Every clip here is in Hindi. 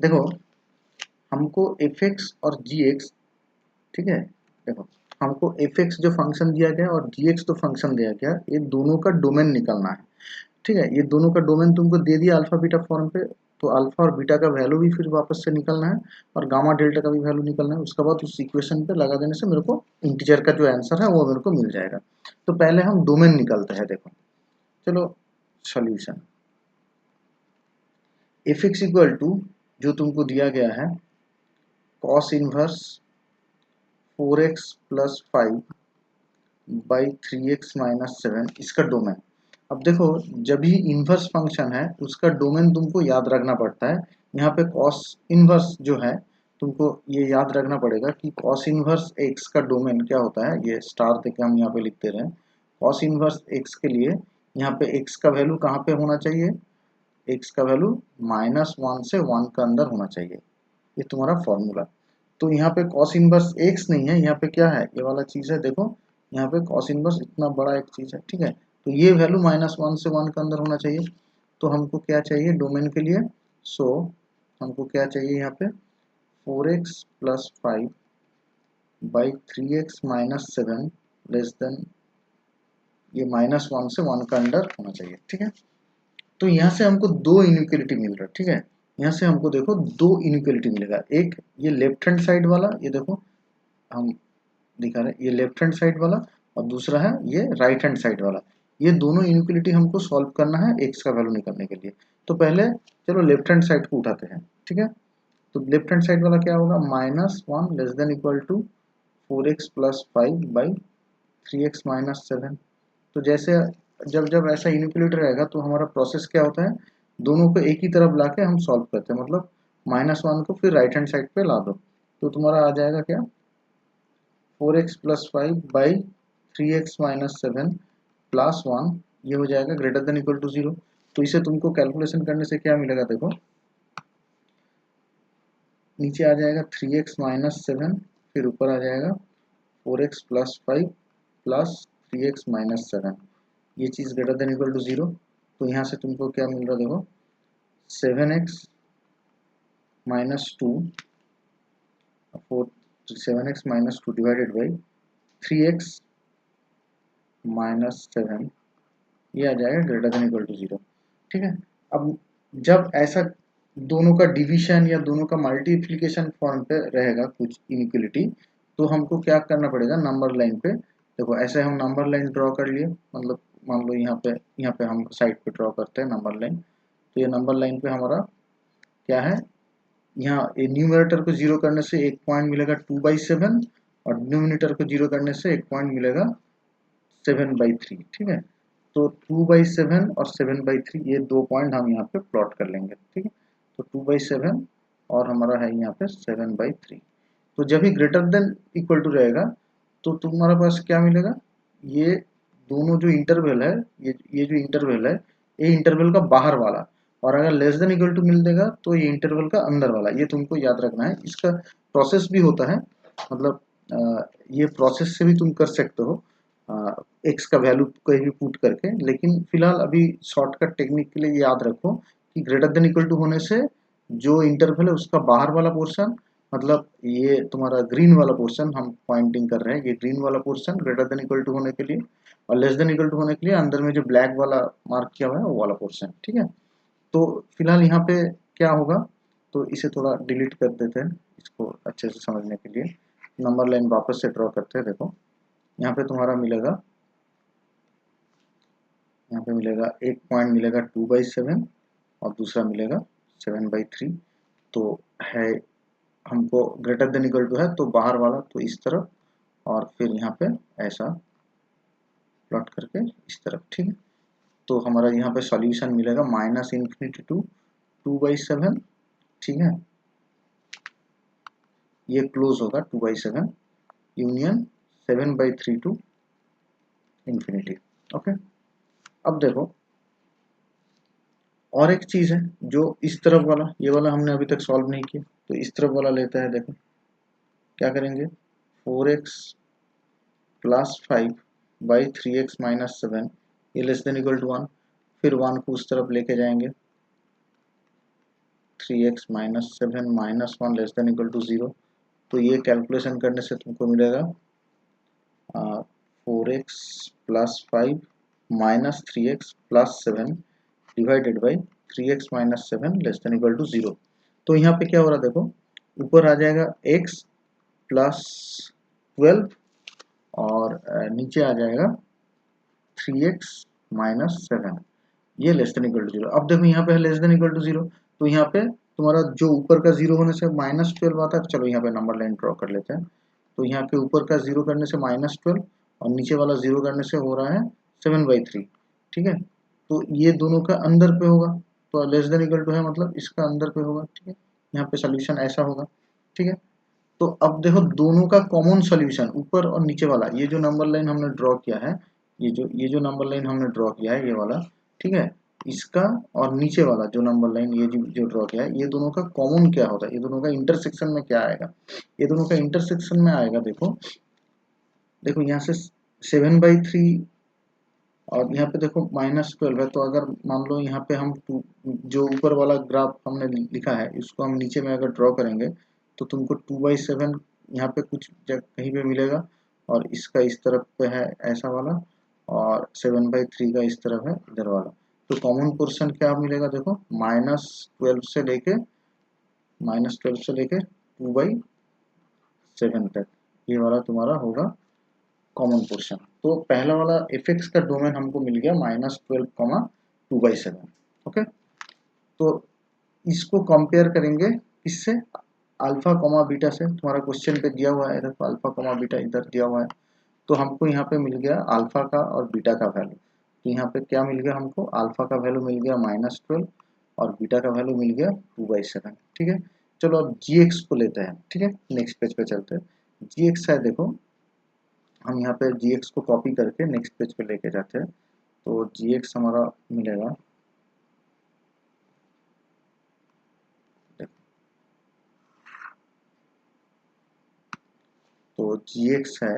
देखो हमको एफ एक्स और जी एक्स, ठीक है, देखो हमको एफ एक्स जो फंक्शन दिया गया और जी एक्स जो फंक्शन दिया गया, ये दोनों का डोमेन निकलना है। ठीक है, ये दोनों का डोमेन तुमको दे दिया अल्फा बीटा फॉर्म पे, तो अल्फा और बीटा का वैल्यू भी फिर वापस से निकलना है और गामा डेल्टा का भी वैल्यू निकलना है। उसके बाद उस इक्वेशन पे लगा देने से मेरे को इंटीजर का जो आंसर है वो मेरे को मिल जाएगा। तो पहले हम डोमेन निकालते हैं। देखो चलो solution, F X equal to जो तुमको दिया गया है cos inverse 4x plus 5 by 3x minus 7, इसका डोमेन। अब देखो जब भी इन्वर्स फंक्शन है उसका डोमेन तुमको याद रखना पड़ता है। यहाँ पे कॉस इन्वर्स जो है तुमको ये याद रखना पड़ेगा कि कॉस इन्वर्स एक्स का डोमेन क्या होता है, ये स्टार देके हम यहाँ पे लिखते रहे। कॉस इन्वर्स एक्स के लिए यहाँ पे एक्स का वैल्यू कहाँ पे होना चाहिए, एक्स का वैल्यू -1 से 1 का अंदर होना चाहिए, ये तुम्हारा फॉर्मूला। तो यहाँ पे कॉस इनवर्स एक्स नहीं है, यहाँ पे क्या है, ये वाला चीज़ है। देखो यहाँ पे कॉस इनवर्स इतना बड़ा एक चीज़ है, ठीक है। तो ये वैल्यू -1 से 1 का अंदर होना चाहिए। तो हमको क्या चाहिए डोमेन के लिए, सो हमको क्या चाहिए यहाँ पे 4x plus 5 by 3x minus 7 less then, ये -1 से 1 का अंदर होना चाहिए, ठीक है। तो यहाँ से हमको दो इनइक्वालिटी मिल रहा है, ठीक है। यहाँ से हमको देखो दो इनइक्वालिटी मिलेगा, एक ये लेफ्ट हैंड साइड वाला, ये देखो हम दिखा रहे हैं ये लेफ्ट हैंड साइड वाला, और दूसरा है ये राइट हैंड साइड वाला। ये दोनों इनइक्वालिटी हमको सॉल्व करना है एक्स का वैल्यू निकालने के लिए। तो पहले चलो लेफ्ट हैंड साइड को उठाते हैं, ठीक है। तो लेफ्ट हैंड साइड वाला क्या होगा, -1 less than equal to 4x plus 5 by 3x minus 7। तो जैसे जब जब ऐसा इनइक्वालिटी रहेगा तो हमारा प्रोसेस क्या होता है, दोनों को एक ही तरफ लाके हम सॉल्व करते हैं, मतलब -1 को फिर राइट हैंड साइड पे ला दो। तो तुम्हारा आ जाएगा क्या 4x plus 5 by 3x minus 7 plus 1, ये हो जाएगा ग्रेटर देन इक्वल टू 0। तो इसे तुमको कैलकुलेशन करने से क्या मिलेगा, देखो नीचे आ जाएगा 3x माइनस 7, फिर ऊपर आ जाएगा 4x plus 5 plus 3x minus 7, ये चीज़ ग्रेटर देन इक्वल टू 0। तो यहाँ से तुमको क्या मिल रहा है, देखो 7x minus 2 four 7x minus 2 divided by 3x minus 7, ये आ जाएगा ग्रेटर देन इक्वल टू 0, ठीक है। अब जब ऐसा दोनों का डिवीजन या दोनों का मल्टीप्लिकेशन फॉर्म पे रहेगा कुछ इनइक्वालिटी, तो हमको क्या करना पड़ेगा नंबर लाइन पे। देखो ऐसे हम नंबर लाइन ड्रॉ कर लिए, मतलब मान लो यहाँ पे हम साइड पे ड्रॉ करते हैं नंबर लाइन। तो ये नंबर लाइन पे हमारा क्या है, यहाँ न्यूमरेटर को जीरो करने से एक पॉइंट मिलेगा 2/7, और डिनोमिनेटर को जीरो करने से एक पॉइंट मिलेगा 7/3, ठीक है। तो 2/7 और 7/3 ये दो पॉइंट हम यहाँ पे प्लॉट कर लेंगे, ठीक है। तो 2/7 और हमारा है यहाँ पे 7/3। तो जब भी ग्रेटर देन इक्वल टू रहेगा तो तुम्हारे पास क्या मिलेगा, ये दोनों जो इंटरवल है, ये जो इंटरवल है, ये इंटरवल का बाहर वाला, और अगर लेस देन इक्वल टू मिल देगा तो ये इंटरवल का अंदर वाला। ये तुमको याद रखना है, इसका प्रोसेस भी होता है, मतलब ये प्रोसेस से भी तुम कर सकते हो एक्स का वैल्यू कहीं भी पुट करके। लेकिन फिलहाल अभी शॉर्टकट टेक्निक के लिए याद रखो कि ग्रेटर देन इक्वल टू होने से जो इंटरवल है उसका बाहर वाला पोर्शन, मतलब ये तुम्हारा ग्रीन वाला पोर्शन हम पॉइंटिंग कर रहे हैं, ये ग्रीन वाला portion greater than equal to होने के लिए, और लेस देन इक्वल टू होने के लिए अंदर में जो ब्लैक वाला मार्क किया हुआ है वो वाला पोर्शन, ठीक है। तो फिलहाल यहाँ पे क्या होगा, तो इसे थोड़ा डिलीट कर देते हैं इसको अच्छे से समझने के लिए। नंबर लाइन वापस से ड्रॉ करते हैं। देखो यहाँ पे तुम्हारा मिलेगा, यहाँ पे मिलेगा एक पॉइंट मिलेगा 2/7 और दूसरा मिलेगा 7/3। तो है हमको ग्रेटर देन इक्वल टू है तो बाहर वाला तो इस तरफ, और फिर यहाँ पे ऐसा प्लॉट करके इस तरफ, ठीक है। तो हमारा यहाँ पे सॉल्यूशन मिलेगा -∞ टू 2/7, ठीक है। ये क्लोज होगा 2/7 यूनियन 7/3 टू इंफिनिटी, ओके। अब देखो और एक चीज़ है जो इस तरफ वाला, ये वाला हमने अभी तक सॉल्व नहीं किया, तो इस तरफ वाला लेता है। देखो क्या करेंगे, 4x plus 5 by 3x minus 7, ये लेस देन इक्वल टू 1, फिर 1 को उस तरफ लेके जाएंगे 3x minus 7 minus 1 less than equal to 0। तो ये कैलकुलेशन करने से तुमको मिलेगा 4x plus 5 minus 3x plus 7 divided by 3x minus 7 less than equal to 0। तो यहाँ पे क्या हो रहा है देखो, ऊपर आ जाएगा x प्लस 12 और नीचे आ जाएगा 3x माइनस 7, ये लेस देन इक्वल टू 0। अब देखो यहाँ पे है लेस देन इक्वल टू 0, तो यहाँ पे तुम्हारा जो ऊपर का 0 होने से माइनस 12 आता है। चलो यहाँ पे नंबर लाइन ड्रॉ कर लेते हैं। तो यहाँ पे ऊपर का 0 करने से माइनस 12 और नीचे वाला 0 करने से हो रहा है 7/3। ठीक है, तो ये दोनों का अंदर पे होगा, तो लेस देन इक्वल टू है मतलब इसका अंदर पे होगा। ठीक है, यहाँ पे सोल्यूशन ऐसा होगा। ठीक है, तो अब देखो दोनों का कॉमन सॉल्यूशन ऊपर और नीचे वाला, ये जो नंबर लाइन हमने ड्रॉ किया है, ये जो नंबर लाइन हमने ड्रॉ किया है ये वाला, ठीक है, इसका और नीचे वाला जो नंबर लाइन ये जो ड्रॉ किया है, ये दोनों का कॉमन क्या होता है, ये दोनों का इंटरसेक्शन में क्या आएगा, ये दोनों का इंटरसेक्शन में आएगा। देखो देखो यहाँ से 7/3 और यहाँ पे देखो -12 है। तो अगर मान लो यहाँ पे हम जो ऊपर वाला ग्राफ हमने लिखा है इसको हम नीचे में अगर ड्रॉ करेंगे तो तुमको 2/7 यहाँ पे कुछ कहीं पे मिलेगा, और इसका इस तरफ पे है ऐसा वाला, और 7/3 का इस तरफ है इधर वाला। तो कॉमन पोर्शन क्या मिलेगा देखो, -12 से लेके 2/7 तक, ये वाला तुम्हारा होगा कॉमन पोर्शन। तो पहला वाला fx का डोमेन हमको मिल गया -12, 2/7। ओके, तो इसको कंपेयर करेंगे इससे, अल्फा कॉमा बीटा से। तुम्हारा क्वेश्चन पे दिया हुआ है इधर, अल्फा कॉमा बीटा इधर दिया हुआ है। तो हमको यहाँ पे मिल गया अल्फा का और बीटा का वैल्यू। तो यहाँ पे क्या मिल गया हमको, अल्फा का वैल्यू मिल गया -12 और बीटा का वैल्यू मिल गया 2/7। ठीक है, चलो अब gx को लेते हैं। ठीक है, नेक्स्ट पेज पे चलते हैं। gx है, देखो हम यहाँ पे gx को कॉपी करके नेक्स्ट पेज पे लेके जाते हैं। तो gx हमारा मिलेगा, तो gx है,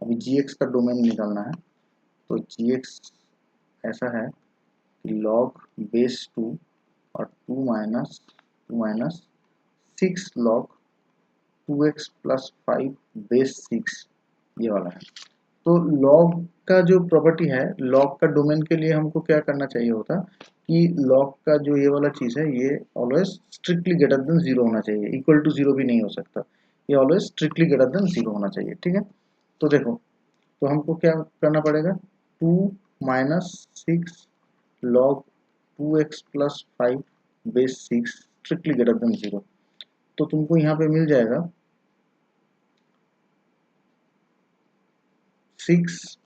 अभी gx का डोमेन निकालना है। तो gx ऐसा है कि log बेस 2 और 2 minus 6 log 2x plus 5 base 6, ये वाला है। तो log का जो प्रॉपर्टी है, log का डोमेन के लिए हमको क्या करना चाहिए होता कि log का जो ये वाला चीज़ है ये ऑलवेज स्ट्रिक्टली ग्रेटर देन 0 होना चाहिए, इक्वल टू 0 भी नहीं हो सकता, ये ऑलवेज स्ट्रिक्टली ग्रेटर देन 0 होना चाहिए। ठीक है, तो देखो, तो हमको क्या करना पड़ेगा, 2 minus 6 log 2x plus 5 base 6 strictly greater then 0। तो तुमको यहाँ पे मिल जाएगा 6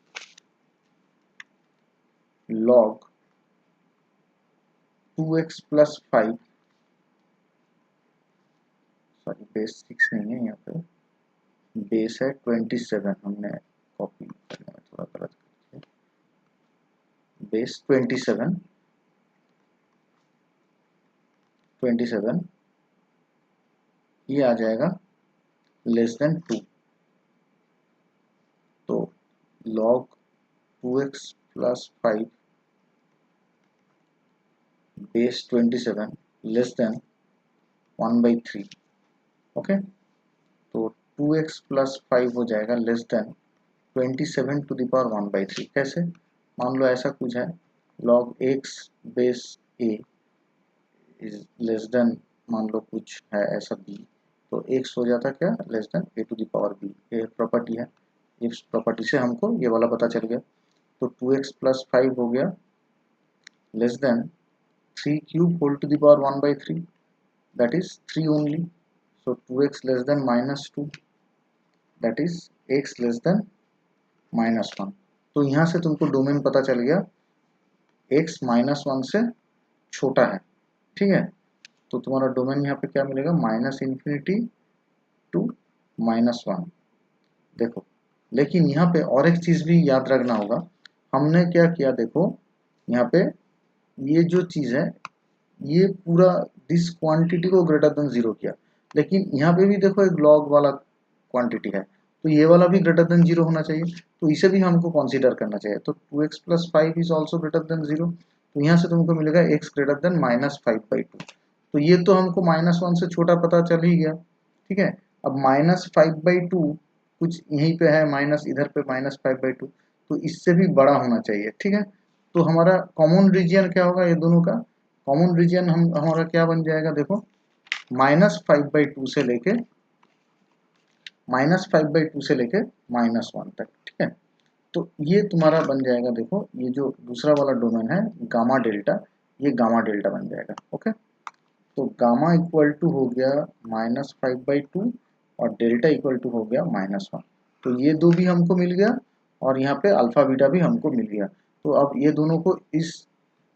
log 2x plus 5, sorry base 6 नहीं है यहाँ पे, बेस है 27, हमने कॉपी करने में थोड़ा गलत कर दिया, बेस 27 ये आ जाएगा लेस देन 2। तो log 2x plus 5 base 27 less than 1/3। Okay, तो 2x प्लस 5 हो जाएगा less than 27 to the power 1/3। कैसे, मान लो ऐसा कुछ है, log x base a is less than, मान लो कुछ है ऐसा b, तो x हो जाता क्या, less than a to the power b। ये प्रॉपर्टी है, इस प्रॉपर्टी से हमको ये वाला पता चल गया। तो 2x प्लस 5 हो गया less than 3 cube whole to the power 1/3, that is 3 only. So 2x less than -2, that is x less than -1। तो यहाँ से तुमको डोमेन पता चल गया, x -1 से छोटा है। ठीक है, तो तुम्हारा डोमेन यहाँ पे क्या मिलेगा, -∞ टू -1। देखो, लेकिन यहाँ पे और एक चीज़ भी याद रखना होगा, हमने क्या किया, देखो यहाँ पे ये जो चीज़ है ये पूरा दिस क्वांटिटी को ग्रेटर देन 0 किया, लेकिन यहाँ पे भी देखो एक लॉग वाला क्वांटिटी है, तो ये वाला भी ग्रेटर देन 0 होना चाहिए, तो इसे भी हमको कंसीडर करना चाहिए। तो 2x plus 5 is also greater than 0, तो यहाँ से तुमको मिलेगा x ग्रेटर देन -5/2। तो ये तो हमको -1 से छोटा पता चल ही गया, ठीक है। अब -5/2 कुछ यहीं पे है, माइनस इधर पे -5/2, तो इससे भी बड़ा होना चाहिए, ठीक है। तो हमारा कॉमन रीजन क्या होगा, ये दोनों का कॉमन रीजन हमारा क्या बन जाएगा, देखो -5/2 से लेके -1 तक, ठीक है। तो ये तुम्हारा बन जाएगा, देखो ये जो दूसरा वाला डोमेन है गामा डेल्टा, ये गामा डेल्टा बन जाएगा, ओके। तो गामा इक्वल टू हो गया -5/2 और डेल्टा इक्वल टू हो गया -1। तो ये दो भी हमको मिल गया और यहाँ पे अल्फा बीटा भी हमको मिल गया। तो अब ये दोनों को इस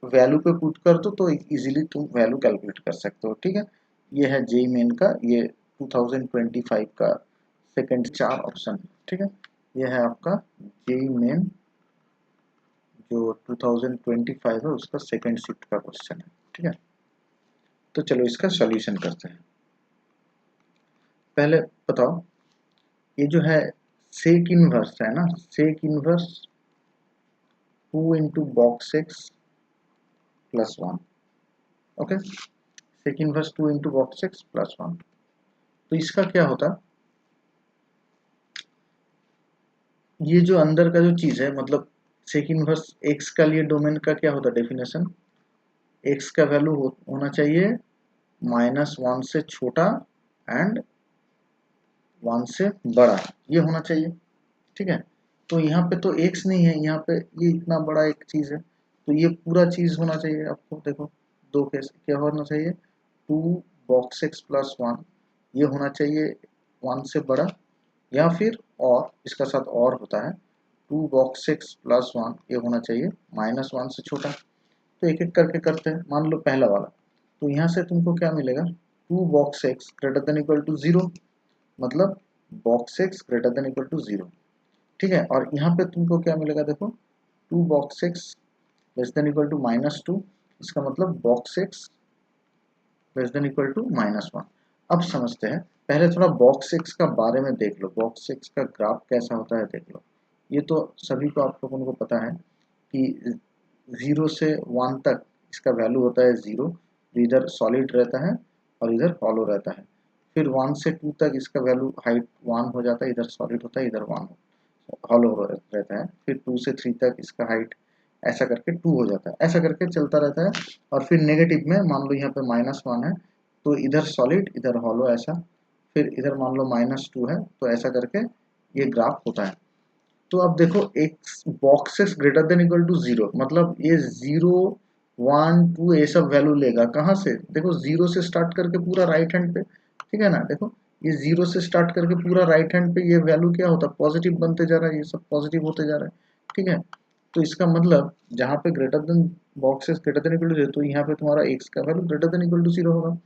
वैल्यू पे पुट कर दो तो इजीली तुम वैल्यू कैलकुलेट कर सकते हो, ठीक है। ये है जेई मेन का, ये 2025 का सेकंड 4 ऑप्शन, ठीक है। ये है आपका जेई मेन जो 2025 है उसका सेकंड शिफ्ट का क्वेश्चन है, ठीक है। तो चलो इसका सॉल्यूशन करते हैं। पहले बताओ, ये जो है सेक इनवर्स है ना, sec inverse 2 into box X plus 1, okay. Sec inverse 2 into box X plus 1, तो इसका क्या होता, ये जो अंदर का जो चीज है, मतलब सेक इनवर्स एक्स का लिए डोमेन का क्या होता डेफिनेशन, एक्स का वैल्यू होना चाहिए -1 से छोटा एंड 1 से बड़ा, ये होना चाहिए, ठीक है। तो यहाँ पे तो x नहीं है, यहाँ पे ये इतना बड़ा एक चीज है, तो ये पूरा चीज होना चाहिए आपको, देखो दो केस क्या होना चाहिए, 2 बॉक्स एक्स प्लस 1, ये होना चाहिए 1 से बड़ा, या फिर और इसका साथ और होता है 2 बॉक्स एक्स प्लस 1, ये होना चाहिए -1 से छोटा। तो एक एक करके करते हैं। मान लो पहला वाला, तो यहाँ से तुमको क्या मिलेगा, 2 box X greater than equal to 0, मतलब box X greater than equal to 0, ठीक है। और यहाँ पे तुमको क्या मिलेगा, देखो 2 box X less than equal to -2, इसका मतलब box X less than equal to -1। अब समझते हैं, पहले थोड़ा बॉक्स एक्स का बारे में देख लो, बॉक्स एक्स का ग्राफ कैसा होता है देख लो। ये तो सभी को आप लोगों को पता है कि 0 से 1 तक इसका वैल्यू होता है 0, तो इधर सॉलिड रहता है और इधर हॉलो रहता है। फिर 1 से 2 तक इसका वैल्यू हाइट 1 हो जाता है, इधर सॉलिड होता है, इधर 1 हॉलो रहता है। फिर 2 से 3 तक इसका हाइट ऐसा करके 2 हो जाता है, ऐसा करके चलता रहता है। और फिर नेगेटिव में मान लो यहाँ पे -1 है, तो इधर सॉलिड इधर हॉलो ऐसा, फिर इधर मान लो -2 है, तो ऐसा करके ये ग्राफ होता है। तो अब देखो x boxes greater than equal to 0, मतलब ये 0 1 2 ये सब वैल्यू लेगा कहाँ से, देखो 0 से स्टार्ट करके पूरा राइट हैंड पे, ठीक है ना। देखो ये 0 से स्टार्ट करके पूरा राइट हैंड पे ये वैल्यू क्या होता है, पॉजिटिव बनते जा रहा है, ये सब पॉजिटिव होते जा रहा है, ठीक है। तो इसका मतलब जहाँ पे greater than boxes greater than equal to 0, तो यहाँ पे तुम्हारा एक्स का value greater than equal to 0 होगा।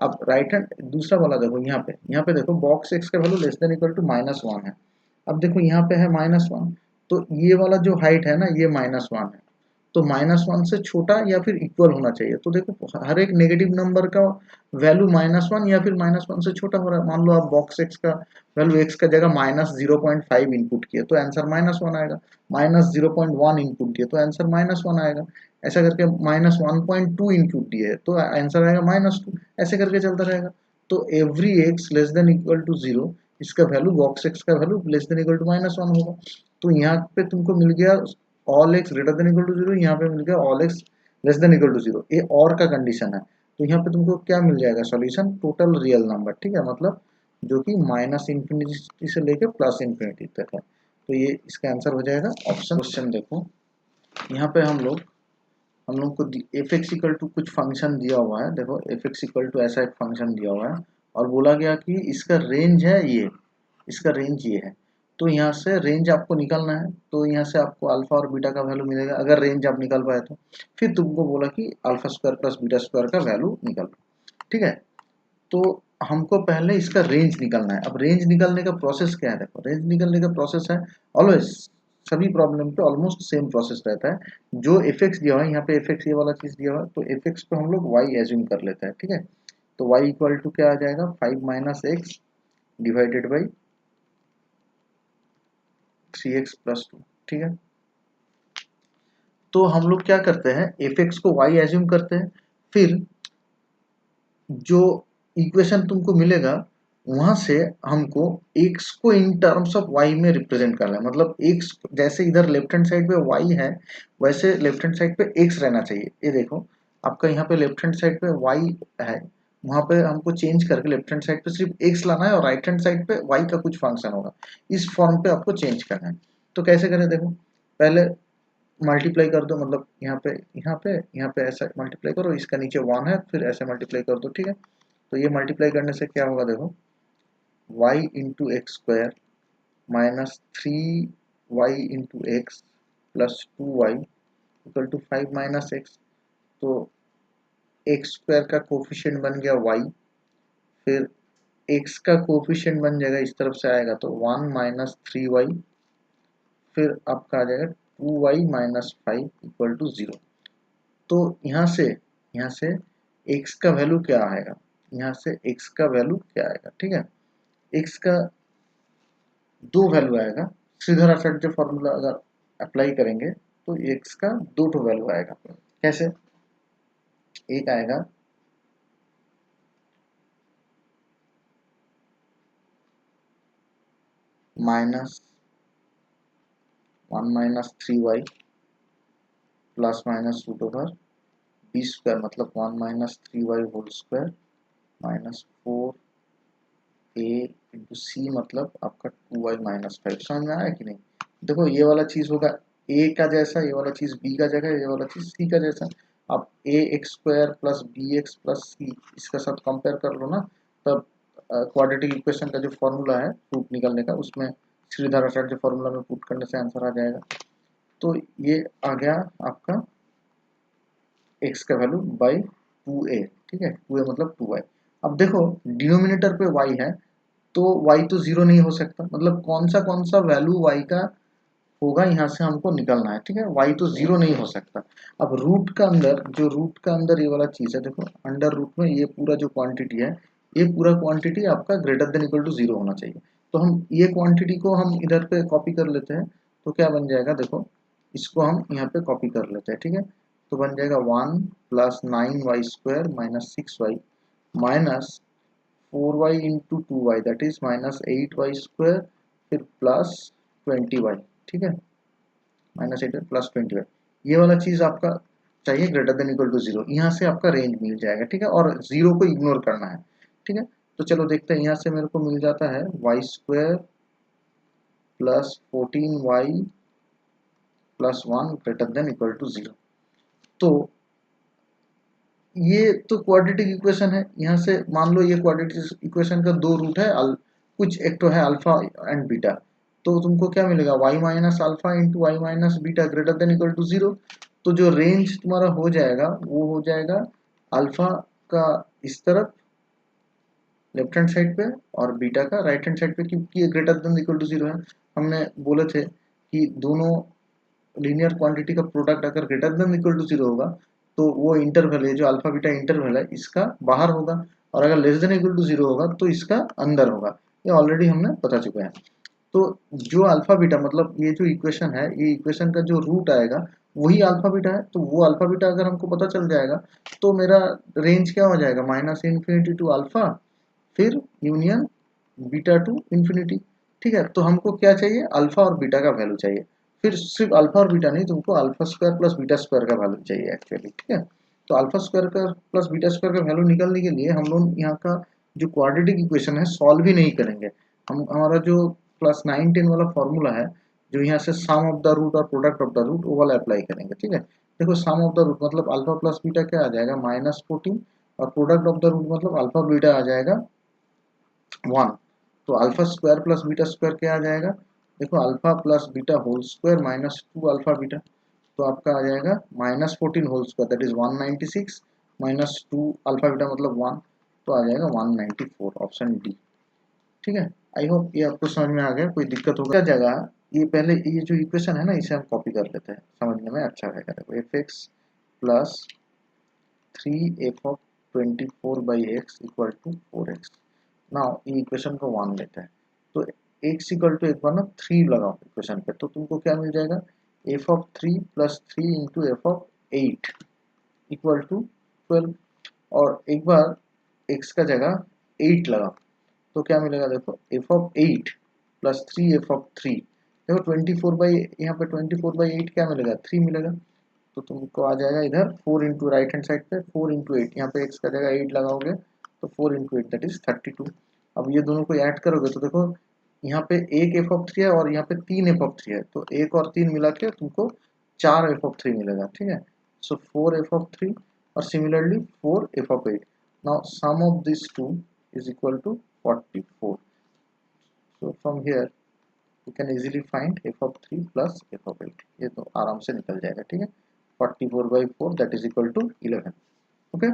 अब राइट हैंड दूसरा वाला देखो, यहाँ पे देखो बॉक्स एक्स का value less than equal to -1 है। अब देखो यहाँ पे है -1, तो ये वाला जो हाइट है ना ये -1 है, तो -1 से छोटा या फिर इक्वल होना चाहिए। तो देखो हर एक नेगेटिव नंबर का वैल्यू -1 या फिर -1 से छोटा हो रहा है। मान लो आप बॉक्स एक्स का वैल्यू एक्स का जगह -0.5 इनपुट किए तो आंसर -1 आएगा, -0.1 इनपुट दिए तो आंसर -1 आएगा, ऐसा करके -1.2 इनपुट दिए तो आंसर आएगा -2, ऐसे करके चलता रहेगा। तो every x less than equal to 0, इसका वैल्यू बॉक्स एक्स का value less than equal to -1 होगा। तो यहाँ पे तुमको मिल गया all x greater than equal to 0, यहाँ पे मिल गया all x less than equal to 0, ये और का कंडीशन है। तो यहाँ पे तुमको क्या मिल जाएगा सॉल्यूशन, टोटल रियल नंबर, ठीक है, मतलब जो कि -इन्फिनिटी से लेके +इन्फिनिटी तक है। तो ये इसका आंसर हो जाएगा ऑप्शन। क्वेश्चन देखो, यहाँ पे हम लोग को एफ एक्स इक्वल टू कुछ फंक्शन दिया हुआ है, देखो एफ एक्स इक्वल टू ऐसा एक फंक्शन दिया हुआ है और बोला गया कि इसका रेंज है ये, इसका रेंज ये है। तो यहाँ से रेंज आपको निकालना है, तो यहाँ से आपको अल्फा और बीटा का वैल्यू मिलेगा, अगर रेंज आप निकाल पाए तो। फिर तुमको बोला कि alpha square plus beta square का वैल्यू निकालो, ठीक है। तो हमको पहले इसका रेंज निकालना है। अब रेंज निकालने का प्रोसेस क्या है, देखो रेंज निकालने का प्रोसेस है ऑलवेज, सभी प्रॉब्लम पे ऑलमोस्ट सेम प्रोसेस रहता है। जो एफ एक्स दिया हुआ है, यहाँ पे एफ एक्स ये वाला चीज दिया हुआ है, तो एफ एक्स पे हम लोग वाई एज्यूम कर लेते हैं, ठीक है। तो वाई इक्वल टू क्या आ जाएगा, 5 - x डिवाइडेड बाई 3x + 2, ठीक है। तो हम लोग क्या करते हैं, एफ एक्स को वाई एज्यूम करते हैं, फिर जो इक्वेशन तुमको मिलेगा वहां से हमको x को इन टर्म्स ऑफ y में रिप्रेजेंट करना है। मतलब x जैसे इधर लेफ्ट हैंड साइड पे y है वैसे लेफ्ट हैंड साइड पे x रहना चाहिए। ये देखो आपका यहाँ पे लेफ्ट हैंड साइड पे y है, वहां पे हमको चेंज करके लेफ्ट हैंड साइड पे सिर्फ x लाना है और राइट हैंड साइड पे y का कुछ फंक्शन होगा, इस फॉर्म पे आपको चेंज करना है। तो कैसे करें देखो, पहले मल्टीप्लाई कर दो, मतलब यहाँ पे ऐसा मल्टीप्लाई करो, इसका नीचे 1 है फिर ऐसे मल्टीप्लाई कर दो, ठीक है। तो ये मल्टीप्लाई करने से क्या होगा देखो, y into x square minus 3y into x plus 2y equal to 5 minus x. तो एक्स स्क्वायर का कोफिशिएंट बन गया y, फिर x का कोफिशिएंट बन जाएगा इस तरफ से आएगा तो 1 माइनस 3y, फिर आपका आ जाएगा 2y माइनस 5 इक्वल टू 0। तो यहाँ से x का वैल्यू क्या आएगा, यहाँ से x का वैल्यू क्या आएगा, ठीक है। x का दो वैल्यू आएगा, श्रीधर आचार्य फॉर्मूला अगर अप्लाई करेंगे तो x का दो तो वैल्यू आएगा। कैसे, एक आएगा minus 1 minus 3y plus minus root over B square, मतलब 1 minus 3y whole square minus 4a into C, मतलब आपका 2y माइनस 5। समझ में आया कि नहीं। देखो ये वाला चीज होगा a का जैसा, ये वाला चीज b का जगह, ये वाला चीज c का जैसा। आप a X square plus B X plus C इसका साथ कंपेयर कर लो ना, तब क्वाड्रेटिक इक्वेशन का जो फॉर्मूला है रूट निकलने का, उसमें श्रीधर आचार्य फॉर्मूला में पुट करने से आंसर आ जाएगा। तो ये आ गया आपका x का वैल्यू बाई 2a, ठीक है, 2a मतलब 2y। अब देखो डिनोमिनेटर पे y है तो y तो जीरो नहीं हो सकता, मतलब कौन सा वैल्यू y का होगा यहाँ से हमको निकलना है, ठीक है। y तो जीरो नहीं हो सकता। अब रूट का अंदर, जो रूट का अंदर ये वाला चीज है देखो, अंडर रूट में ये पूरा जो क्वांटिटी है, ये पूरा क्वांटिटी आपका greater than equal to zero होना चाहिए। तो हम ये क्वांटिटी को हम इधर पे कॉपी कर लेते हैं, तो क्या बन जाएगा देखो, इसको हम यहाँ पे कॉपी कर लेते हैं, ठीक है। तो बन जाएगा 1 plus 9y square minus 6y minus 4y into 2y that is minus 8y square, फिर प्लस 20y, ठीक है, माइनस 8 प्लस 20y। ये वाला चीज आपका चाहिए greater than equal to zero, यहाँ से आपका रेंज मिल जाएगा, ठीक है। और जीरो को इग्नोर करना है, ठीक है। तो चलो देखते हैं, यहाँ से मेरे को मिल जाता है y square plus 14y plus 1 greater than equal to zero. तो ये तो क्वाड्रेटिक इक्वेशन है। यहाँ से मान लो ये क्वाड्रेटिक इक्वेशन का दो रूट है, कुछ एक तो है अल्फा एंड बीटा, तो तुमको क्या मिलेगा y minus alpha into y minus beta greater than equal to zero. तो जो रेंज तुम्हारा हो जाएगा वो हो जाएगा अल्फा का इस तरफ लेफ्ट हैंड साइड पे और बीटा का राइट हैंड साइड पे, क्योंकि ये greater than equal to zero है। हमने बोले थे कि दोनों लीनियर क्वांटिटी का प्रोडक्ट अगर greater than equal to zero होगा तो वो इंटरवल है, जो अल्फा बीटा इंटरवल है, इसका बाहर होगा, और अगर less than equal to zero होगा तो इसका अंदर होगा। ये ऑलरेडी हमने बता चुके हैं। तो जो अल्फा बीटा, मतलब ये जो इक्वेशन है, ये इक्वेशन का जो रूट आएगा वही अल्फा बीटा है। तो वो अल्फा बीटा अगर हमको पता चल जाएगा तो मेरा रेंज क्या हो जाएगा, माइनस इन्फिनिटी टू अल्फा, फिर यूनियन बीटा टू इंफिनिटी, ठीक है। तो हमको क्या चाहिए, अल्फा और बीटा का वैल्यू चाहिए। फिर सिर्फ अल्फा और बीटा नहीं, तुमको alpha square plus beta square का वैल्यू चाहिए एक्चुअली, ठीक है। तो अल्फा स्क्वायर का प्लस बीटा स्क्वायर का वैल्यू निकालने के लिए हम लोग यहाँ का जो क्वाड्रेटिक इक्वेशन है सॉल्व ही नहीं करेंगे, हम हमारा जो क्लास 9 10 वाला फॉर्मूला है, जो यहाँ से सम ऑफ द रूट और प्रोडक्ट ऑफ द रूट, वो वाला अप्लाई करेंगे, ठीक है। देखो सम ऑफ द रूट मतलब अल्फा प्लस बीटा क्या आ जाएगा, माइनस 14, और प्रोडक्ट ऑफ द रूट मतलब अल्फा बीटा आ जाएगा 1। तो alpha square plus beta square क्या आ जाएगा, देखो alpha plus beta whole square minus 2 alpha beta, तो आपका आ जाएगा minus 14 whole square that is 196 minus 2 alpha beta मतलब 1, तो आ जाएगा 194, ऑप्शन डी, ठीक है। आई होप ये आपको समझ में आ गया, कोई दिक्कत होगा क्या जगह, ये पहले ये जो इक्वेशन है ना इसे हम कॉपी कर लेते हैं, समझने में अच्छा रहेगा। देखो f x plus 3 f of 24/x equal to 4x। Now ये इक्वेशन को 1 लेते हैं, तो x इक्वल टू एक बार ना 3 लगाओ इक्वेशन पे, तो तुमको क्या मिल जाएगा, f of 3 plus 3 into f of 8 equal to 12। और एक बार x का जगह 8 लगा तो क्या मिलेगा, देखो F of 8 plus 3 f of 3, देखो 24 बाई, यहाँ पे 24/8 क्या मिलेगा, 3 मिलेगा। तो तुमको आ जाएगा इधर 4 इंटू राइट हैंड साइड पे 4 इंटू 8, यहाँ पे x का जगह 8 लगाओगे तो 4 इंटू 8 दैट इज 32। अब ये दोनों को ऐड करोगे तो देखो यहाँ पे एक एफ ऑफ 3 है और यहाँ पे 3 एफ ऑफ 3 है, तो एक और 3 मिला के तुमको 4 एफ ऑफ 3 मिलेगा, ठीक है। सो 4 एफ ऑफ 3 और similarly 4 f of 8। Now sum of this two is equal to 44। So from here you can easily find f of 3 plus f of 8, ये तो आराम से निकल जाएगा, ठीक है। 44/4 that is equal to 11। Okay,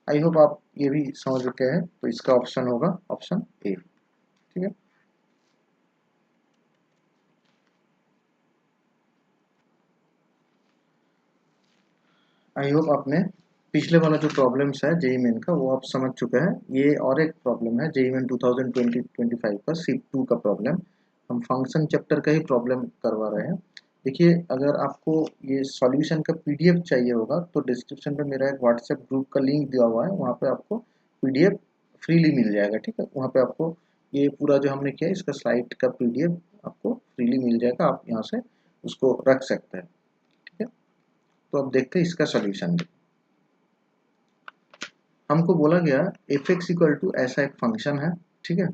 I hope आप ये भी समझ चुके हैं। तो इसका ऑप्शन होगा ऑप्शन ए, ठीक है। आई होप आपने पिछले वाला जो प्रॉब्लम्स है जेई मेन का वो आप समझ चुके हैं। ये और एक प्रॉब्लम है जेई मेन 2020-25 का शिफ्ट 2 का प्रॉब्लम, हम फंक्शन चैप्टर का ही प्रॉब्लम करवा रहे हैं। देखिए, अगर आपको ये सॉल्यूशन का पीडीएफ चाहिए होगा तो डिस्क्रिप्शन पे मेरा एक व्हाट्सएप ग्रुप का लिंक दिया हुआ है, वहाँ पे आपको पीडीएफ फ्रीली मिल जाएगा, ठीक है। वहाँ पे आपको ये पूरा जो हमने किया इसका स्लाइड का पीडीएफ आपको फ्रीली मिल जाएगा, आप यहाँ से उसको रख सकते हैं, ठीक है। तो अब देखते हैं इसका सोल्यूशन। हमको बोला गया एफ एक्स इक्वल टू ऐसा एक फंक्शन है, ठीक है।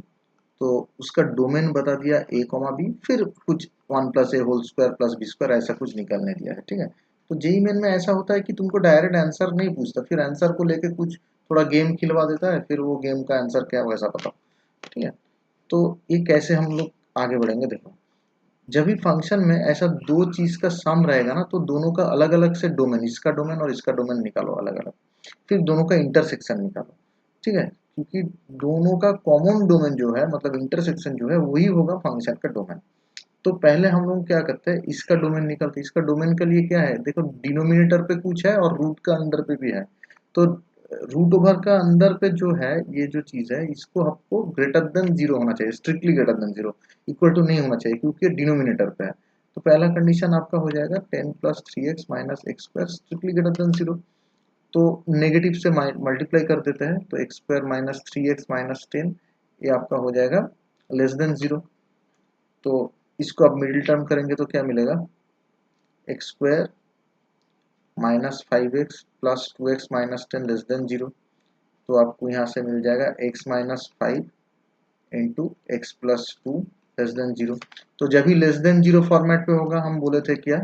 तो उसका डोमेन बता दिया ए कॉमा बी, फिर कुछ 1+a² + b² ऐसा कुछ निकालने दिया है, ठीक है। तो जेई मेन में ऐसा होता है कि तुमको डायरेक्ट आंसर नहीं पूछता, फिर आंसर को लेके कुछ थोड़ा गेम खिलवा देता है, फिर वो गेम का आंसर क्या वैसा बताओ, ठीक है। तो ये कैसे हम लोग आगे बढ़ेंगे, देखो जब भी फंक्शन में ऐसा दो चीज का सम रहेगा ना तो दोनों का अलग अलग से डोमेन, इसका डोमेन और इसका डोमेन निकालो अलग अलग, फिर दोनों का इंटरसेक्शन निकालो, ठीक है। क्योंकि दोनों का कॉमन डोमेन जो है मतलब इंटरसेक्शन जो है वही होगा फंक्शन का डोमेन। तो पहले हम लोग क्या करते हैं, इसका डोमेन निकालते हैं। इसका डोमेन के लिए क्या है, देखो डिनोमिनेटर पे कुछ है और रूट का अंदर पे भी है। तो रूट ओवर का अंदर पे जो है ये जो चीज है इसको आपको ग्रेटर देन जीरो होना चाहिए, strictly greater than zero, equal to नहीं होना चाहिए क्योंकि डिनोमिनेटर पे है। तो पहला कंडीशन आपका हो जाएगा 10 + 3x - x² strictly greater than zero. तो नेगेटिव से मल्टीप्लाई कर देते हैं तो x² - 3x - 10 ये आपका हो जाएगा लेस देन जीरो। तो इसको आप मिडिल टर्म करेंगे तो क्या मिलेगा, x² - 5x + 2x - 10 less than zero. तो आपको यहाँ से मिल जाएगा x - 5 into x plus 2 less than zero. तो जब ही लेस देन जीरो फॉर्मेट पे होगा हम बोले थे क्या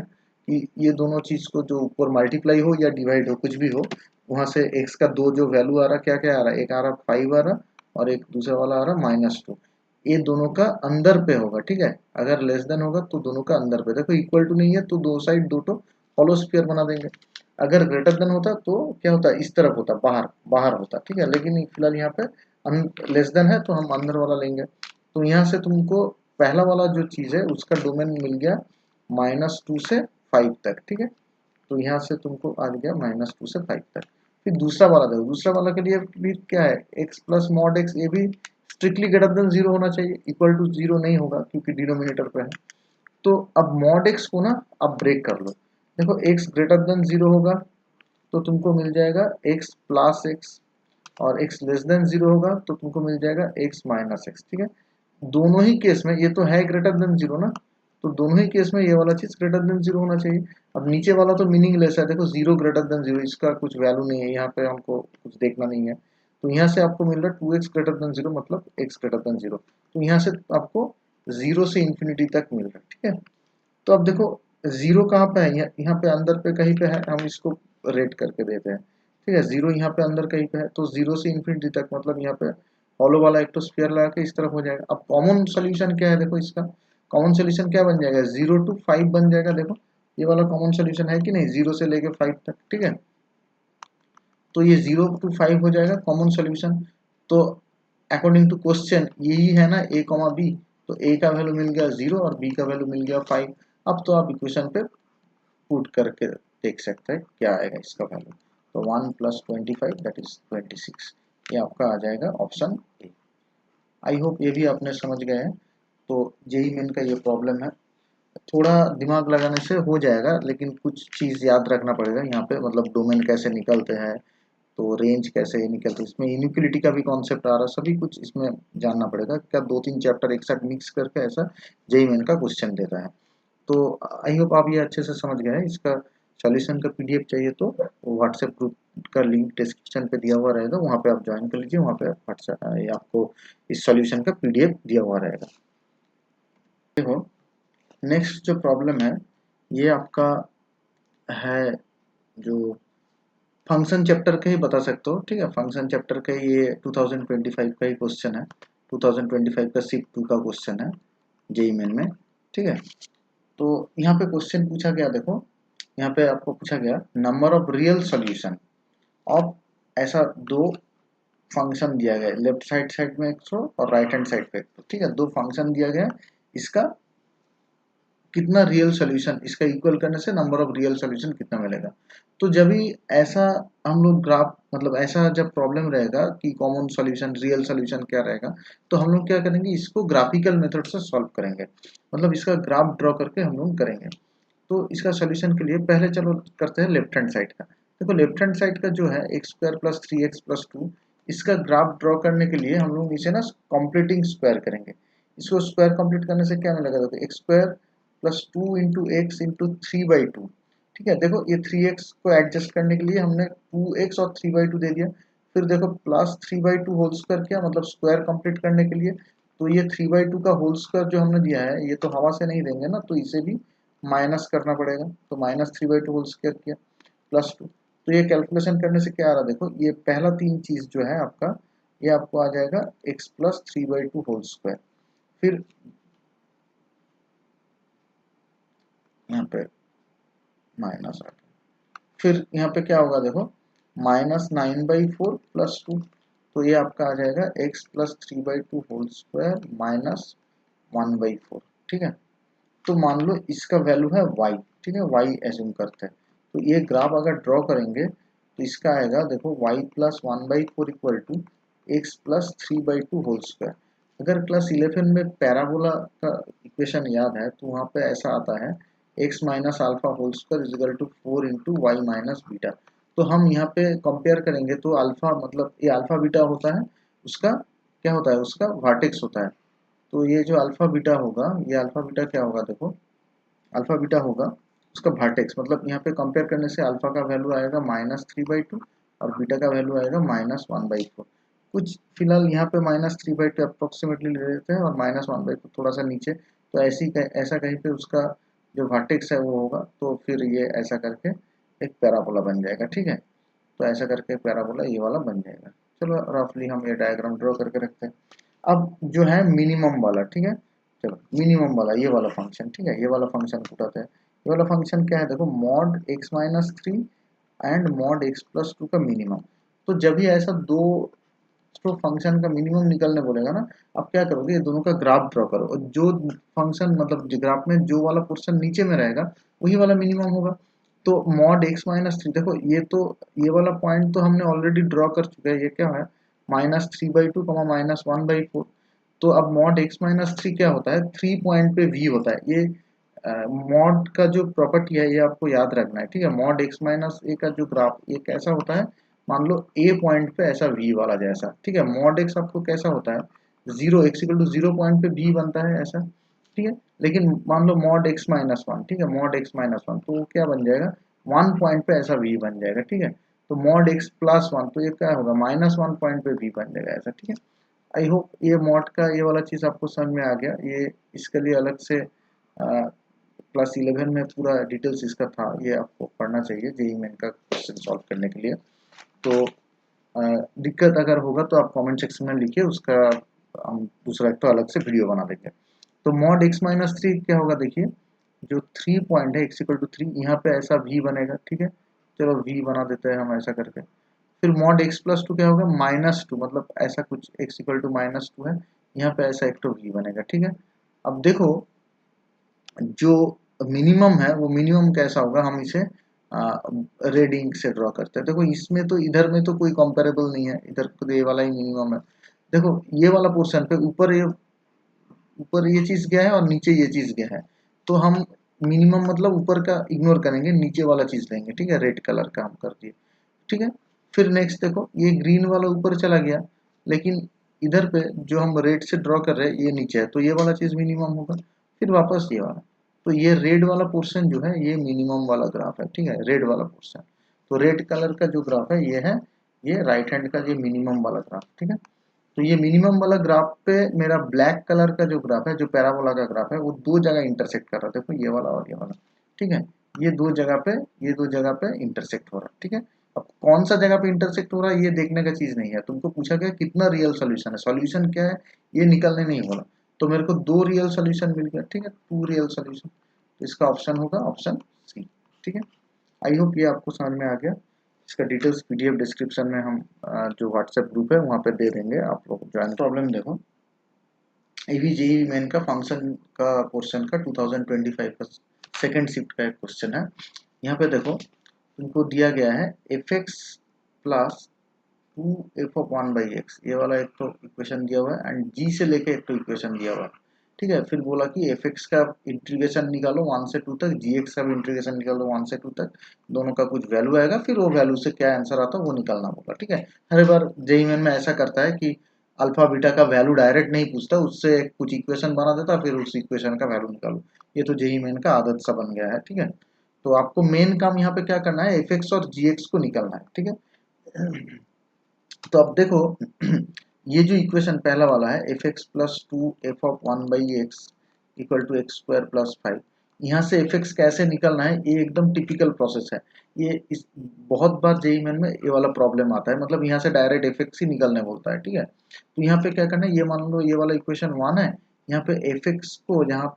कि ये दोनों चीज को जो ऊपर मल्टीप्लाई हो या डिवाइड हो कुछ भी हो, वहां से x का दो जो वैल्यू आ रहा क्या क्या आ रहा है, एक आ रहा 5 आ रहा और एक दूसरा वाला आ रहा -2, ये दोनों का अंदर पे होगा, ठीक है। अगर लेस देन होगा तो दोनों का अंदर पे, देखो इक्वल टू नहीं है तो दो साइड दो तो होलो स्फीयर बना देंगे। अगर ग्रेटर देन होता तो क्या होता, इस तरफ होता, बाहर बाहर होता, ठीक है। लेकिन फिलहाल यहाँ पे लेस देन है तो हम अंदर वाला लेंगे। तो यहाँ से तुमको पहला वाला जो चीज है उसका डोमेन मिल गया -2 से 5 तक, ठीक है। तो यहाँ से तुमको आ गया -2 से 5 तक। फिर दूसरा वाला देखो, दूसरा वाला के लिए भी क्या है, x प्लस मॉड x, ये भी स्ट्रिक्टली ग्रेटर देन जीरो होना चाहिए, इक्वल टू जीरो नहीं होगा क्योंकि डिनोमिनेटर पे है। तो अब मॉड x को ना अब ब्रेक कर लो, देखो x ग्रेटर देन जीरो होगा तो तुमको मिल जाएगा x प्लस x, और x लेस देन जीरो होगा तो तुमको मिल जाएगा x माइनस x, ठीक है। दोनों ही केस में ये तो है ग्रेटर देन जीरो ना, तो दोनों ही केस में ये वाला चीज ग्रेटर देन जीरो होना चाहिए। अब नीचे वाला तो मीनिंगलेस है, देखो जीरो ग्रेटर देन जीरो, इसका कुछ वैल्यू नहीं है, यहाँ पे हमको कुछ देखना नहीं है। तो यहाँ से आपको मिल रहा है 2x ग्रेटर देन जीरो मतलब x ग्रेटर देन जीरो। तो यहाँ से आपको जीरो से इंफिनिटी तक मिल रहा है, ठीक है। तो अब देखो जीरो कहाँ पे है, यहाँ पे अंदर पे कहीं पे है, हम इसको रेट करके देते हैं, ठीक है। जीरो यहाँ पे अंदर कहीं पे है तो जीरो से इंफिनिटी तक मतलब यहाँ पे हॉलो वाला एक तो स्फीयर लगा के इस तरफ हो जाएगा। अब कॉमन सोल्यूशन क्या है, देखो इसका कॉमन सोल्यूशन क्या बन जाएगा, 0 to 5 बन जाएगा। देखो ये वाला कॉमन सोल्यूशन है कि नहीं, 0 से लेके 5 तक, ठीक है। तो ये 0 to 5 हो जाएगा कॉमन सोल्यूशन। तो अकॉर्डिंग टू क्वेश्चन यही है ना a, b, तो a का वैल्यू मिल गया 0 और b का वैल्यू मिल गया 5। अब तो आप इक्वेशन पे पुट करके देख सकते हैं क्या आएगा इसका वैल्यू। तो 1 + 25 दैट इज 26, ये आपका आ जाएगा ऑप्शन ए। आई होप ये भी आपने समझ गए हैं। तो जेई मेन का ये प्रॉब्लम है, थोड़ा दिमाग लगाने से हो जाएगा लेकिन कुछ चीज़ याद रखना पड़ेगा यहाँ पे, मतलब डोमेन कैसे निकलते हैं, तो रेंज कैसे निकलती है, इसमें इनइक्वलिटी का भी कॉन्सेप्ट आ रहा है, सभी कुछ इसमें जानना पड़ेगा। क्या 2-3 चैप्टर एक साथ मिक्स करके ऐसा जेईई मेन का क्वेश्चन देता है। तो आई होप आप ये अच्छे से समझ गए हैं। इसका सॉल्यूशन का पीडीएफ चाहिए तो व्हाट्सएप ग्रुप का लिंक डिस्क्रिप्शन पे दिया हुआ रहेगा, वहाँ पे आप ज्वाइन कर लीजिए। वहाँ पे आपको इस सॉल्यूशन का पीडीएफ दिया हुआ रहेगा। देखो नेक्स्ट जो प्रॉब्लम है ये आपका है जो फंक्शन चैप्टर का ही बता सकते हो, ठीक है। फंक्शन चैप्टर का ये 2025 का ही क्वेश्चन है, 2025 का शिफ्ट 2 का क्वेश्चन है जेईई मेन में, ठीक है। तो यहाँ पे क्वेश्चन पूछा गया, देखो यहाँ पे आपको पूछा गया number of real solution of ऐसा दो फंक्शन दिया गया है, लेफ्ट साइड में 100 और राइट हैंड साइड पे 100, ठीक है। दो फंक्शन दिया गया है, इसका कितना रियल सॉल्यूशन, इसका इक्वल करने से नंबर ऑफ रियल सॉल्यूशन कितना मिलेगा। तो जब भी ऐसा हम लोग ग्राफ मतलब ऐसा जब प्रॉब्लम रहेगा कि कॉमन सॉल्यूशन रियल सॉल्यूशन क्या रहेगा, तो हम लोग क्या करेंगे, इसको ग्राफिकल मेथड से सॉल्व करेंगे, मतलब इसका ग्राफ ड्रॉ करके हम लोग करेंगे। तो इसका सॉल्यूशन के लिए पहले चलो करते हैं लेफ्ट हैंड साइड का। देखो लेफ्ट हैंड साइड का जो है x square plus 3x plus 2, इसका ग्राफ ड्रॉ करने के लिए हम लोग इसे ना कंप्लीटिंग स्क्वायर करेंगे। इसको स्क्वायर कंप्लीट करने से क्या मिलेगा, देखो x square plus 2 into x into 3/2, ठीक है। देखो ये 3x को एडजस्ट करने के लिए हमने 2x और 3/2 दे दिया, फिर देखो प्लस 3/2 होल स्क्वायर किया, मतलब स्क्वायर कंप्लीट करने के लिए। तो ये 3/2 का होल स्क्वायर जो हमने दिया है ये तो हवा से नहीं देंगे ना, तो इसे भी माइनस करना पड़ेगा। तो माइनस 3/2 होल स्क्वायर किया प्लस 2। तो ये कैलकुलेशन करने से क्या आ रहा है, देखो ये पहला 3 चीज जो है आपका, ये आपको आ जाएगा x प्लस 3/2 होल स्क्वायर। फिर यहाँ पे माइनस आ गया, फिर यहाँ पे क्या होगा देखो -9/4 प्लस 2। तो ये आपका आ जाएगा x plus 3/2 whole square minus 1/4, ठीक है। तो मान लो इसका वैल्यू है y, ठीक है, y एज्यूम करते हैं। तो ये ग्राफ अगर ड्रॉ करेंगे तो इसका आएगा देखो y plus 1/4 equal to x plus 3/2 whole square. अगर क्लास 11 में पैराबोला का इक्वेशन याद है तो वहाँ पे ऐसा आता है x minus alpha whole square is equal to 4 into y minus beta. तो हम यहाँ पे कंपेयर करेंगे तो अल्फा मतलब ये अल्फा बीटा होता है, उसका क्या होता है, उसका वर्टेक्स होता है। तो ये जो अल्फा बीटा होगा, ये अल्फा बीटा क्या होगा, देखो अल्फा बीटा होगा उसका वर्टेक्स, मतलब यहाँ पे कंपेयर करने से अल्फा का वैल्यू आएगा -3/2 और बीटा का वैल्यू आएगा -1/4। कुछ फिलहाल यहाँ पे -3/2 अप्रोक्सीमेटली ले लेते हैं और -1/4 थोड़ा सा नीचे। तो ऐसा कहीं पे उसका जो वर्टेक्स है वो होगा, तो फिर ये ऐसा करके एक पैराबोला बन जाएगा, ठीक है। तो ऐसा करके पैराबोला ये वाला बन जाएगा। चलो रफली हम ये डायग्राम ड्रॉ करके रखते हैं। अब जो है मिनिमम वाला, ठीक है, चलो मिनिमम वाला ये वाला फंक्शन, ठीक है, ये वाला फंक्शन उठाते हैं। ये वाला फंक्शन क्या है, देखो mod x-3 and mod x+2 का मिनिमम। तो जब भी ऐसा दो तो फंक्शन का मिनिमम निकलने बोलेगा ना, आप क्या करोगे, ये दोनों का ग्राफ ड्रॉ करो और जो फंक्शन मतलब ग्राफ में जो वाला पोर्शन नीचे में रहेगा वही वाला मिनिमम होगा। तो मॉड x-3, देखो ये तो ये वाला पॉइंट तो हमने ऑलरेडी ड्रॉ कर चुके हैं, ये क्या है -3/2 -1/4। तो अब मॉड x-3 क्या होता है, 3 पॉइंट पे v होता है। ये मॉड का जो प्रॉपर्टी है ये आपको याद रखना है, ठीक है। मॉड x-a का जो ग्राफ ये कैसा होता है, मान लो a पॉइंट पे ऐसा v वाला जैसा, ठीक है। मॉड x आपको कैसा होता है 0 x इक्वल टू 0 पॉइंट पे v बनता है ऐसा, ठीक है। लेकिन मान लो मॉड x-1, ठीक है, मॉड x-1 तो वो क्या बन जाएगा 1 पॉइंट पे ऐसा v बन जाएगा, ठीक है। तो मॉड x+1 तो ये क्या होगा -1 पॉइंट पे v बन जाएगा ऐसा, ठीक है। आई होप ये मॉड का ये वाला चीज़ आपको समझ में आ गया। ये इसके लिए अलग से क्लास 11 में पूरा डिटेल्स इसका था, ये आपको पढ़ना चाहिए जेईई मेन का क्वेश्चन सॉल्व करने के लिए। तो दिक्कत अगर होगा तो आप कमेंट सेक्शन में लिखिए, उसका हम दूसरा एक तो अलग से वीडियो बना देंगे। तो मॉड x-3 क्या होगा, देखिए जो 3 पॉइंट है x इक्वल टू 3 यहाँ पे ऐसा v बनेगा, ठीक है। चलो v बना देते हैं हम ऐसा करके। फिर मॉड x+2 क्या होगा -2, मतलब ऐसा कुछ x इक्वल टू -2 है, यहाँ पे ऐसा एक तो v बनेगा, ठीक है। अब देखो जो मिनिमम है वो मिनिमम कैसा होगा, हम इसे रेड इंक से ड्रॉ करते हैं। देखो इसमें तो इधर में तो कोई कंपेरेबल नहीं है, इधर तो ये वाला ही मिनिमम है। देखो ये वाला पोर्शन पे ऊपर ये चीज गया है और नीचे ये चीज गया है, तो हम मिनिमम मतलब ऊपर का इग्नोर करेंगे, नीचे वाला चीज लेंगे, ठीक है, रेड कलर का हम कर दिए, ठीक है। फिर नेक्स्ट देखो ये ग्रीन वाला ऊपर चला गया, लेकिन इधर पे जो हम रेड से ड्रॉ कर रहे हैं ये नीचे है, तो ये वाला चीज मिनिमम होगा। फिर वापस ये वाला, तो ये रेड वाला पोर्शन जो है ये मिनिमम वाला ग्राफ है, ठीक है, रेड वाला पोर्शन। तो रेड कलर का जो ग्राफ है ये राइट हैंड का ये मिनिमम वाला ग्राफ, ठीक है। तो ये मिनिमम वाला ग्राफ पे मेरा ब्लैक कलर का जो ग्राफ है, जो पैराबोला का ग्राफ है, वो दो जगह इंटरसेक्ट कर रहा है, देखो ये वाला और ये वाला, ठीक है। ये दो जगह पे इंटरसेक्ट हो रहा है, ठीक है। अब कौन सा जगह पे इंटरसेक्ट हो रहा है ये देखने का चीज नहीं है, तुमको पूछा गया कितना रियल सोल्यूशन है, सोल्यूशन क्या है ये निकलने नहीं बोला। तो मेरे को दो रियल सोल्यूशन मिल गया, ठीक है, टू रियल सोल्यूशन। तो इसका ऑप्शन होगा ऑप्शन सी, ठीक है। आई होप ये आपको समझ में आ गया। इसका डिटेल्स पीडीएफ डिस्क्रिप्शन में हम जो व्हाट्सएप ग्रुप है वहाँ पे दे देंगे, आप लोग ज्वाइन। प्रॉब्लम देखो, AVJEE मेन का फंक्शन का पोर्शन का 2025 का सेकेंड शिफ्ट का एक क्वेश्चन है। यहाँ पे देखो तुमको दिया गया है fx प्लस 2f(1/x), ये वाला एक तो इक्वेशन दिया हुआ है, एंड g से लेके एक तो इक्वेशन दिया हुआ है, ठीक है। फिर बोला कि fx का इंटीग्रेशन निकालो 1 से 2 तक, gx का भी इंटीग्रेशन निकालो 1 से 2 तक, दोनों का कुछ वैल्यू आएगा, फिर वो वैल्यू से क्या आंसर आता है वो निकालना होगा, ठीक है। हर बार जेईई मेन में ऐसा करता है कि अल्फा बीटा का वैल्यू डायरेक्ट नहीं पूछता, उससे कुछ इक्वेशन बना देता, फिर उस इक्वेशन का वैल्यू निकालो। ये तो जेईई मेन का आदत सा बन गया है, ठीक है। तो आपको मेन काम यहाँ पे क्या करना है, fx और gx को निकालना है, ठीक है। तो अब देखो ये जो इक्वेशन पहला वाला है fx plus 2f(1/x) equal to x² + 5, यहाँ से fx कैसे निकलना है ये एकदम टिपिकल प्रोसेस है। ये इस बहुत बार जेईई मेन में ये वाला प्रॉब्लम आता है, मतलब यहाँ से डायरेक्ट fx ही निकलने बोलता है, ठीक है। तो यहाँ पे क्या करना है, ये मान लो ये वाला इक्वेशन 1 है, यहाँ पे fx को जहाँ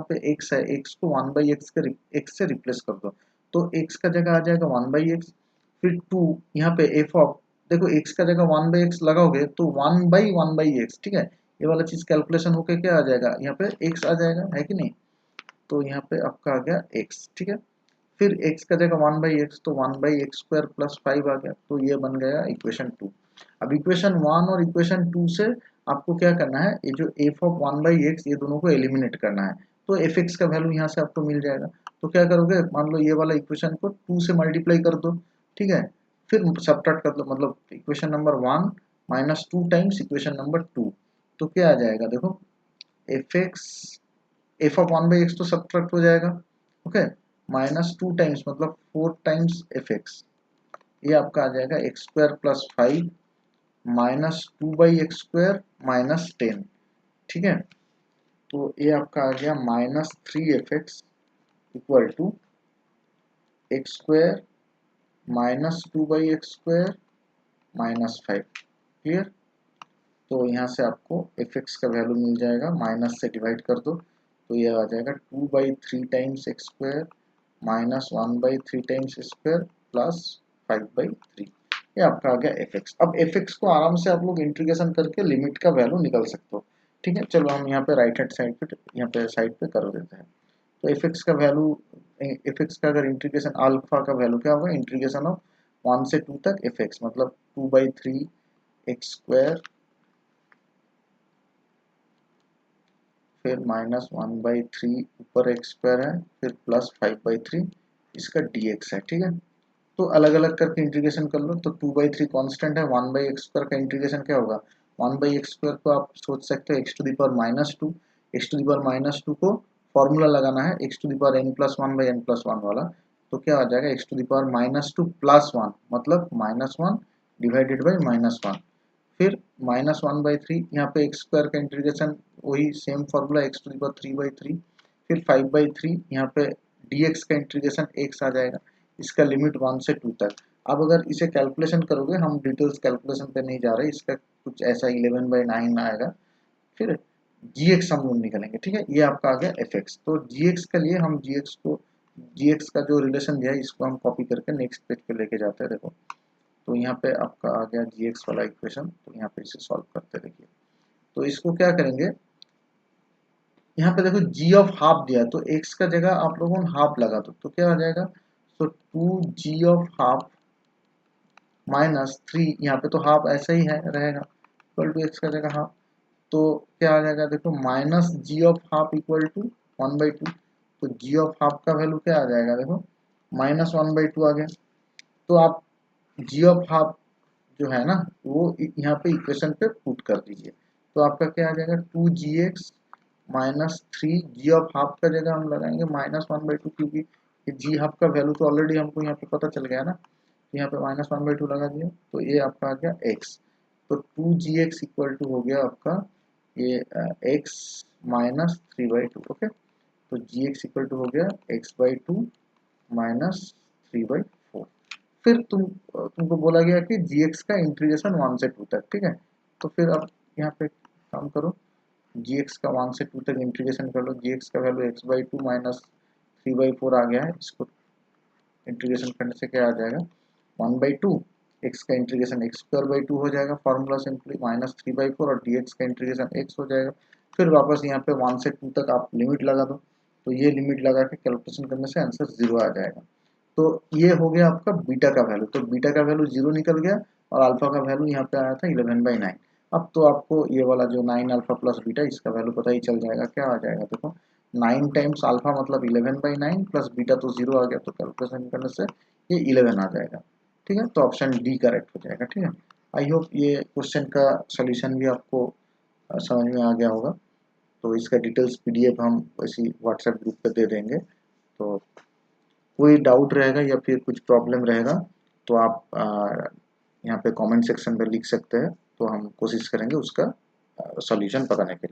पे x है, x को 1/x के x से रिप्लेस कर दो, तो x का जगह आ जाएगा 1/x, फिर 2 यहाँ पे f ऑफ, देखो x का जगह 1/x लगाओगे तो 1/1/x, ठीक है। ये वाला चीज कैलकुलेशन होके क्या आ जाएगा, यहाँ पे x आ जाएगा, है कि नहीं। तो यहाँ पे आपका आ गया x, ठीक है। फिर x का जगह 1/x, तो 1/x² + 5 आ गया, तो ये बन गया इक्वेशन 2। अब इक्वेशन 1 और इक्वेशन 2 से आपको क्या करना है, ये जो f ऑफ 1/x ये दोनों को एलिमिनेट करना है, तो fx का वैल्यू यहाँ से आपको मिल जाएगा। तो क्या करोगे, मान लो ये वाला इक्वेशन को 2 से मल्टीप्लाई कर दो, ठीक है। फिर सबट्रैक्ट कर दो, मतलब equation number 1 minus 2 times equation number 2, तो क्या आ जाएगा देखो, fx f ऑफ 1/x तो सबट्रैक्ट हो जाएगा, ओके, माइनस 2 टाइम्स मतलब 4 टाइम्स fx, ये आपका आ जाएगा x² + 5 माइनस 2/x² माइनस 10, ठीक है। तो ये आपका आ गया -3fx equal to x² minus 2/x² minus 5, clear. तो यहाँ से आपको fx का वैल्यू मिल जाएगा, माइनस से डिवाइड कर दो, तो ये आ जाएगा 2/3 times x² minus 1/3 times x² plus 5/3, ये आपका आ गया fx। अब fx को आराम से आप लोग इंटीग्रेशन करके लिमिट का वैल्यू निकाल सकते हो, ठीक है। चलो हम यहाँ पे राइट हैंड साइड पे, यहाँ पे साइड पे कर देते हैं। तो fx का वैल्यू, fx का अगर इंटीग्रेशन, अल्फा का वैल्यू क्या होगा, इंटीग्रेशन ऑफ 1 से 2 तक fx, मतलब 2/3 x², फिर माइनस 1/3 ऊपर x² है, फिर प्लस 5/3 इसका dx है, ठीक है। तो अलग अलग करके इंटीग्रेशन कर लो, तो 2/3 कांस्टेंट है, 1/x² का इंटीग्रेशन क्या होगा, 1/x² को आप सोच सकते हो x⁻², x⁻² को फॉर्मूला लगाना है x⁻n+1/n+1 वाला, तो क्या आ जाएगा x⁻² + 1, मतलब -1 डिवाइडेड बाई -1, फिर -1/3, यहाँ पे x² का इंटीग्रेशन वही सेम फॉर्मूला x⁻3/3, फिर 5/3, यहाँ पे dx का इंटीग्रेशन x आ जाएगा, इसका लिमिट 1 से 2 तक। अब अगर इसे कैलकुलेशन करोगे, हम डिटेल्स कैलकुलेशन पे नहीं जा रहे, इसका कुछ ऐसा 11/9 आएगा, फिर gx हम लोग निकालेंगे, ठीक है। ये आपका आ गया fx। तो gx के लिए हम gx का जो रिलेशन दिया है इसको हम कॉपी करके नेक्स्ट पेज पे लेके जाते हैं, देखो। तो यहाँ पे आपका आ गया gx वाला इक्वेशन, तो यहाँ पे इसे सॉल्व करते देखिए। तो इसको क्या करेंगे, यहाँ पे देखो g ऑफ हाफ दिया है, तो x का जगह आप लोगों ने हाफ लगा दो, तो क्या आ जाएगा, तो 2g ऑफ हाफ माइनस 3, यहाँ पे तो हाफ ऐसा ही है रहेगा, इक्वल टू x का जगह हाफ, तो क्या आ जाएगा देखो, minus g of half equal to 1/2, तो जी ऑफ हाफ का वैल्यू क्या आ जाएगा देखो, -1/2 आ गया। तो आप जी ऑफ हाफ जो है ना वो यहाँ पे इक्वेशन पे पुट कर दीजिए। तो आपका क्या आ जाएगा 2gx minus 3 ji of half का जगह हम लगाएंगे -1/2, क्योंकि जी हाफ का वैल्यू तो ऑलरेडी हमको यहाँ पे पता चल गया ना, यहाँ पे -1/2 लगा दिया तो ये आपका आ गया x। तो 2gx इक्वल टू हो गया आपका ये x -3/2। ओके, तो gx इक्वल टू हो गया x/2 -3/4। फिर तुमको बोला गया कि gx का इंटीग्रेशन 1 से 2 तक, ठीक है। तो फिर आप यहाँ पे काम करो, gx का 1 से 2 तक इंटीग्रेशन कर लो। gx का वैल्यू x/2 -3/4 आ गया है, इसको इंटीग्रेशन करने से क्या आ जाएगा 1/2, x का इंटीग्रेशन x² 2 हो जाएगा, फॉर्मूला सिंपली -3/4 और dx का इंटीग्रेशन x हो जाएगा। फिर वापस यहाँ पे 1 से 2 तक आप लिमिट लगा दो, तो ये लिमिट लगा के कैलकुलेशन करने से आंसर 0 आ जाएगा। तो ये हो गया आपका बीटा का वैल्यू, तो बीटा का वैल्यू 0 निकल गया और अल्फा का वैल्यू यहाँ पे आया था 11/9। अब तो आपको ये वाला जो 9 अल्फा प्लस बीटा इसका वैल्यू पता ही चल जाएगा, क्या आ जाएगा देखो 9 टाइम्स अल्फा मतलब 11/9 प्लस बीटा तो 0 आ गया, तो कैलकुलेशन करने से ये 11 आ जाएगा। ठीक है, तो ऑप्शन डी करेक्ट हो जाएगा। ठीक है, आई होप ये क्वेश्चन का सोल्यूशन भी आपको समझ में आ गया होगा। तो इसका डिटेल्स पीडीएफ हम इसी व्हाट्सएप ग्रुप पे दे देंगे। तो कोई डाउट रहेगा या फिर कुछ प्रॉब्लम रहेगा तो आप यहाँ पे कमेंट सेक्शन पे लिख सकते हैं, तो हम कोशिश करेंगे उसका सॉल्यूशन बताने के लिए।